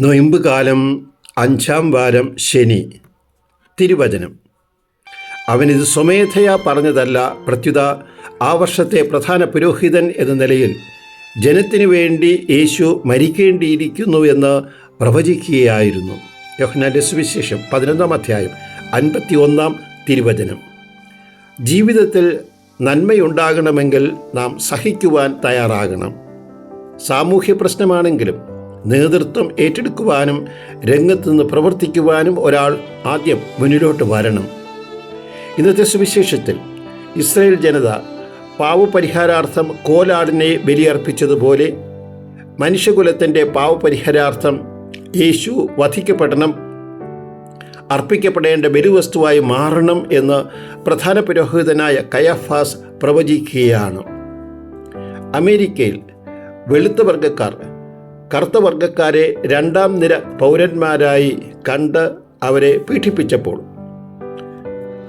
നൊയമ്പ് കാലം 5-ാം വാരം ശനി. തിരുവചനം: അവനിത് സ്വമേധയാ പറഞ്ഞതല്ല, പ്രത്യുത ആ വർഷത്തെ പ്രധാന പുരോഹിതൻ എന്ന നിലയിൽ ജനത്തിനു വേണ്ടി യേശു മരിക്കേണ്ടിയിരിക്കുന്നു എന്ന് പ്രവചിക്കുകയായിരുന്നു. യോഹന്നാന്റെ സുവിശേഷം 11-ാം അധ്യായം 51-ാം തിരുവചനം. ജീവിതത്തിൽ നന്മയുണ്ടാകണമെങ്കിൽ നാം സഹിക്കുവാൻ തയ്യാറാകണം. സാമൂഹ്യ പ്രശ്നമാണെങ്കിലും നേതൃത്വം ഏറ്റെടുക്കുവാനും രംഗത്ത് നിന്ന് പ്രവർത്തിക്കുവാനും ഒരാൾ ആദ്യം മുന്നിലോട്ട് വരണം. ഇന്നത്തെ സുവിശേഷത്തിൽ ഇസ്രായേൽ ജനത പാവപരിഹാരാർത്ഥം കോലാടിനെ ബലിയർപ്പിച്ചതുപോലെ മനുഷ്യകുലത്തിൻ്റെ പാവപരിഹാരാർത്ഥം യേശു വധിക്കപ്പെടണം, അർപ്പിക്കപ്പെടേണ്ട ബലിവസ്തുവായി മാറണം എന്ന് പ്രധാന പുരോഹിതനായ കയഫാസ് പ്രവചിക്കുകയാണ്. അമേരിക്കയിൽ വെളുത്ത വർഗ്ഗക്കാർ കറുത്ത വർഗ്ഗക്കാരെ രണ്ടാം നിര പൗരന്മാരായി കണ്ട് അവരെ പീഡിപ്പിച്ചപ്പോൾ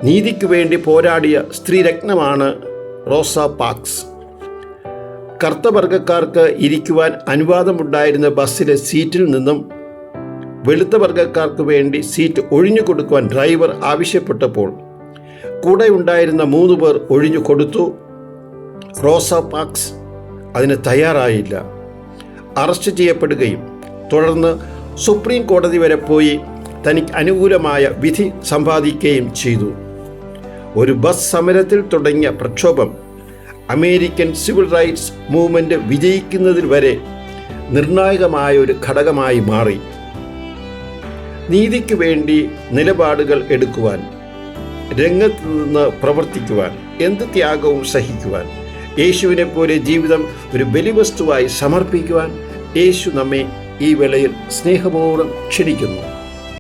നീതിക്ക് വേണ്ടി പോരാടിയ സ്ത്രീരത്നമാണ് റോസ പാർക്സ്. കറുത്ത വർഗ്ഗക്കാർക്ക് ഇരിക്കുവാൻ അനുവാദമുണ്ടായിരുന്ന ബസ്സിലെ സീറ്റിൽ നിന്നും വെളുത്ത വർഗ്ഗക്കാർക്ക് വേണ്ടി സീറ്റ് ഒഴിഞ്ഞു കൊടുക്കുവാൻ ഡ്രൈവർ ആവശ്യപ്പെട്ടപ്പോൾ കൂടെ ഉണ്ടായിരുന്ന 3 പേർ ഒഴിഞ്ഞു കൊടുത്തു. റോസ പാർക്സ് അതിന് തയ്യാറായില്ല. അറസ്റ്റ് ചെയ്യപ്പെടുകയും തുടർന്ന് സുപ്രീം കോടതി വരെ പോയി തനിക്ക് അനുകൂലമായ വിധി സമ്പാദിക്കുകയും ചെയ്തു. ഒരു ബസ് സമരത്തിൽ തുടങ്ങിയ പ്രക്ഷോഭം അമേരിക്കൻ സിവിൽ റൈറ്റ്സ് മൂവ്മെൻറ്റ് വിജയിക്കുന്നതിൽ വരെ നിർണായകമായ ഒരു ഘടകമായി മാറി. നീതിക്ക് വേണ്ടി നിലപാടുകൾ എടുക്കുവാൻ, രംഗത്ത് നിന്ന് പ്രവർത്തിക്കുവാൻ, എന്ത് ത്യാഗവും സഹിക്കുവാൻ, യേശുവിനെ പോലെ ജീവിതം ഒരു ബലിവസ്തുവായി സമർപ്പിക്കുവാൻ യേശു നമ്മെ ഈ വേളയിൽ സ്നേഹപൂർവ്വം ക്ഷണിക്കുന്നു.